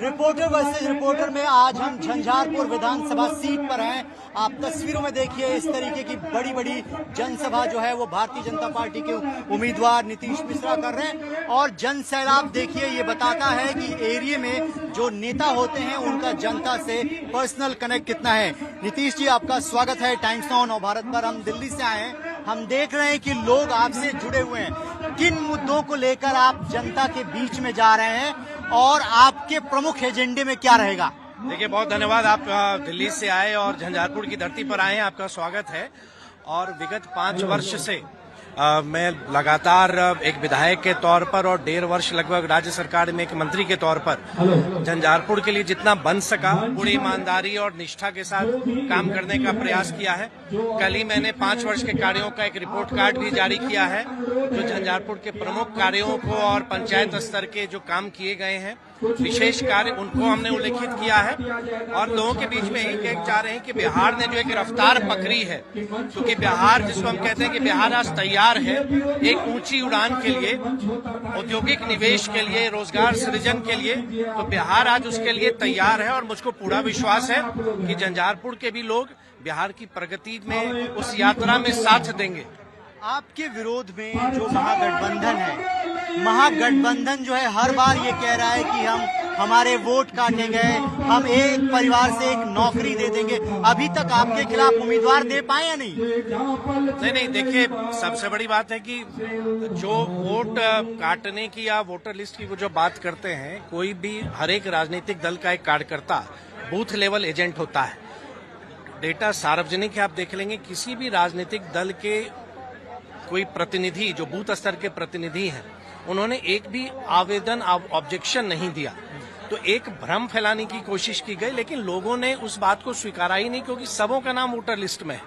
Reporter versus reporter में आज हम झंझारपुर विधानसभा सीट पर हैं। आप तस्वीरों में देखिए इस तरीके की बड़ी बड़ी जनसभा जो है वो भारतीय जनता पार्टी के उम्मीदवार नीतीश मिश्रा कर रहे हैं और जन सैलाब देखिए ये बताता है कि एरिया में जो नेता होते हैं उनका जनता से पर्सनल कनेक्ट कितना है। नीतीश जी आपका स्वागत है टाइम्स नाउ नवभारत पर। हम दिल्ली से आए हैं, हम देख रहे हैं कि लोग आपसे जुड़े हुए हैं। किन मुद्दों को लेकर आप जनता के बीच में जा रहे हैं और आपके प्रमुख एजेंडे में क्या रहेगा? देखिए, बहुत धन्यवाद, आप दिल्ली से आए और झंझारपुर की धरती पर आए हैं, आपका स्वागत है। और विगत 5 वर्ष से मैं लगातार एक विधायक के तौर पर और 1.5 वर्ष लगभग राज्य सरकार में एक मंत्री के तौर पर झंझारपुर के लिए जितना बन सका पूरी ईमानदारी और निष्ठा के साथ काम करने का प्रयास किया है। कल ही मैंने 5 वर्ष के कार्यों का एक रिपोर्ट कार्ड भी जारी किया है, जो झंझारपुर के प्रमुख कार्यों को और पंचायत स्तर के जो काम किए गए हैं विशेष कार्य उनको हमने उल्लेखित किया है। और लोगों के बीच में यही कह चाह रहे हैं कि बिहार ने जो एक रफ्तार पकड़ी है, क्योंकि बिहार जिसको हम कहते हैं कि बिहार आज तैयार है एक ऊंची उड़ान के लिए, औद्योगिक निवेश के लिए, रोजगार सृजन के लिए, तो बिहार आज उसके लिए तैयार है। और मुझको पूरा विश्वास है कि झंझारपुर के भी लोग बिहार की प्रगति में उस यात्रा में साथ देंगे। आपके विरोध में जो महागठबंधन है, महागठबंधन जो है हर बार ये कह रहा है कि हमारे वोट काटे गए, हम एक परिवार से एक नौकरी दे देंगे। अभी तक आपके खिलाफ उम्मीदवार दे पाए या नहीं? नहीं, देखिए, सबसे बड़ी बात है कि जो वोट काटने की या वोटर लिस्ट की वो जो बात करते हैं, कोई भी हर एक राजनीतिक दल का एक कार्यकर्ता बूथ लेवल एजेंट होता है। डेटा सार्वजनिक है, आप देख लेंगे। किसी भी राजनीतिक दल के कोई प्रतिनिधि जो बूथ स्तर के प्रतिनिधि हैं, उन्होंने एक भी आवेदन ऑब्जेक्शन नहीं दिया। तो एक भ्रम फैलाने की कोशिश की गई, लेकिन लोगों ने उस बात को स्वीकारा ही नहीं, क्योंकि सबों का नाम वोटर लिस्ट में है।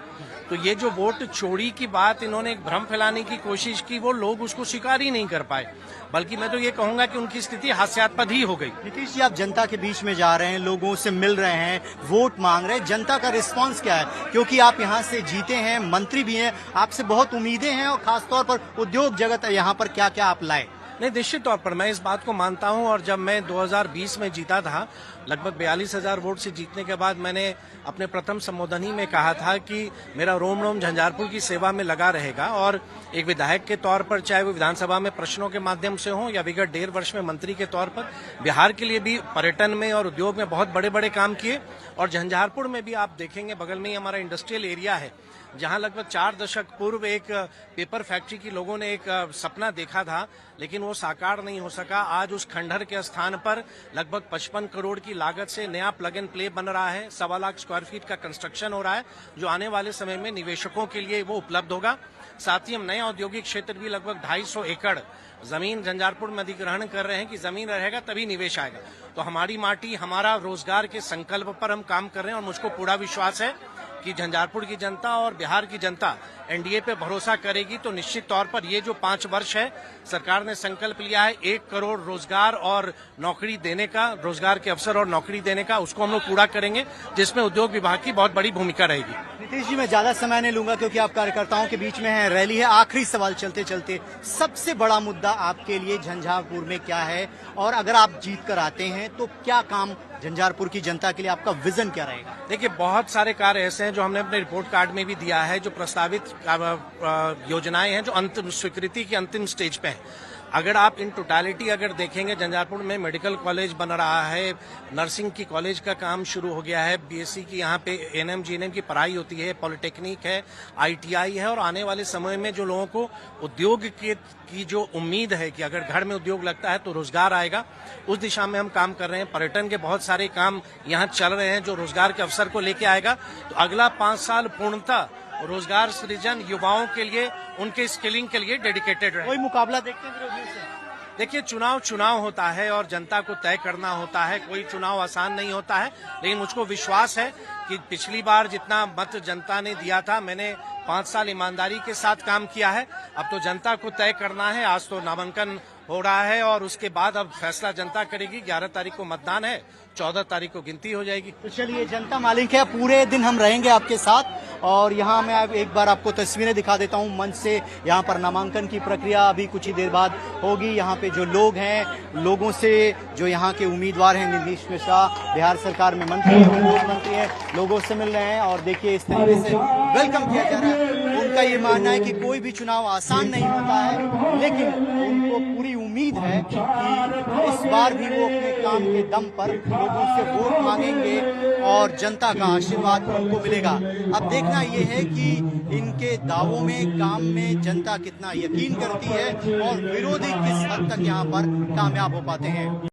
तो ये जो वोट चोरी की बात इन्होंने एक भ्रम फैलाने की कोशिश की, वो लोग उसको स्वीकार ही नहीं कर पाए। बल्कि मैं तो ये कहूंगा कि उनकी स्थिति हास्यास्पद ही हो गई। नीतीश जी, आप जनता के बीच में जा रहे हैं, लोगों से मिल रहे हैं, वोट मांग रहे हैं, जनता का रिस्पांस क्या है? क्योंकि आप यहाँ से जीते हैं, मंत्री भी हैं, आपसे बहुत उम्मीदें हैं और खासतौर पर उद्योग जगत है, यहाँ पर क्या क्या आप लाए? नहीं, निश्चित तौर पर मैं इस बात को मानता हूं। और जब मैं 2020 में जीता था, लगभग 42,000 वोट से जीतने के बाद मैंने अपने प्रथम संबोधन ही में कहा था कि मेरा रोम रोम झंझारपुर की सेवा में लगा रहेगा। और एक विधायक के तौर पर, चाहे वो विधानसभा में प्रश्नों के माध्यम से हो या विगत 1.5 वर्ष में मंत्री के तौर पर, बिहार के लिए भी पर्यटन में और उद्योग में बहुत बड़े बड़े काम किए। और झंझारपुर में भी आप देखेंगे, बगल में ही हमारा इंडस्ट्रियल एरिया है, जहां लगभग 4 दशक पूर्व एक पेपर फैक्ट्री की लोगों ने एक सपना देखा था, लेकिन वो साकार नहीं हो सका। आज उस खंडहर के स्थान पर लगभग 55 करोड़ की लागत से नया प्लग एंड प्ले बन रहा है। 1.25 लाख स्क्वायर फीट का कंस्ट्रक्शन हो रहा है, जो आने वाले समय में निवेशकों के लिए वो उपलब्ध होगा। साथ ही हम नए औद्योगिक क्षेत्र भी लगभग 250 एकड़ जमीन झंझारपुर में अधिग्रहण कर रहे हैं कि जमीन रहेगा तभी निवेश आएगा। तो हमारी माटी, हमारा रोजगार के संकल्प पर हम काम कर रहे हैं और मुझको पूरा विश्वास है कि झंझारपुर की जनता और बिहार की जनता एनडीए पे भरोसा करेगी। तो निश्चित तौर पर ये जो 5 वर्ष है, सरकार ने संकल्प लिया है 1 करोड़ रोजगार और नौकरी देने का, रोजगार के अवसर और नौकरी देने का, उसको हम लोग पूरा करेंगे, जिसमें उद्योग विभाग की बहुत बड़ी भूमिका रहेगी। नीतीश जी, मैं ज्यादा समय नहीं लूंगा क्योंकि आप कार्यकर्ताओं के बीच में है, रैली है। आखिरी सवाल चलते चलते, सबसे बड़ा मुद्दा आपके लिए झंझारपुर में क्या है और अगर आप जीत कर आते हैं तो क्या काम झंझारपुर की जनता के लिए, आपका विजन क्या रहेगा? देखिए, बहुत सारे कार्य ऐसे हैं जो हमने अपने रिपोर्ट कार्ड में भी दिया है, जो प्रस्तावित योजनाएं हैं जो अंतिम स्वीकृति की अंतिम स्टेज पे हैं। अगर आप इन टोटालिटी अगर देखेंगे, झंझारपुर में मेडिकल कॉलेज बन रहा है, नर्सिंग की कॉलेज का काम शुरू हो गया है, बीएससी की यहाँ पे एनएम जीएनएम की पढ़ाई होती है, पॉलिटेक्निक है, आईटीआई है। और आने वाले समय में जो लोगों को उद्योग की जो उम्मीद है कि अगर घर में उद्योग लगता है तो रोजगार आएगा, उस दिशा में हम काम कर रहे हैं। पर्यटन के बहुत सारे काम यहाँ चल रहे हैं जो रोजगार के अवसर को लेके आएगा। तो अगला 5 साल पूर्णतः रोजगार सृजन, युवाओं के लिए, उनके स्किलिंग के लिए डेडिकेटेड रहे। कोई मुकाबला देखते हैं विरोधियों से? देखिए, चुनाव होता है और जनता को तय करना होता है। कोई चुनाव आसान नहीं होता है, लेकिन मुझको विश्वास है कि पिछली बार जितना मत जनता ने दिया था, मैंने 5 साल ईमानदारी के साथ काम किया है। अब तो जनता को तय करना है। आज तो नामांकन हो रहा है और उसके बाद अब फैसला जनता करेगी। 11 तारीख को मतदान है, 14 तारीख को गिनती हो जाएगी। तो चलिए, जनता मालिक है, पूरे दिन हम रहेंगे आपके साथ। और यहाँ मैं अब एक बार आपको तस्वीरें दिखा देता हूँ मंच से। यहाँ पर नामांकन की प्रक्रिया अभी कुछ ही देर बाद होगी। यहाँ पे जो लोग हैं, लोगों से, जो यहाँ के उम्मीदवार हैं, नीतीश मिश्रा बिहार सरकार में मंत्री हैं, मुख्यमंत्री हैं, लोगों से मिल रहे हैं और देखिए इस तरीके से वेलकम किया जा रहा है। उनका ये मानना है कि कोई भी चुनाव आसान नहीं होता है, लेकिन उनको पूरी उम्मीद है कि इस बार भी वो अपने काम के दम पर लोगों से वोट मांगेंगे और जनता का आशीर्वाद उनको मिलेगा। अब देखना ये है कि इनके दावों में, काम में जनता कितना यकीन करती है और विरोधी किस हद तक यहाँ पर कामयाब हो पाते हैं।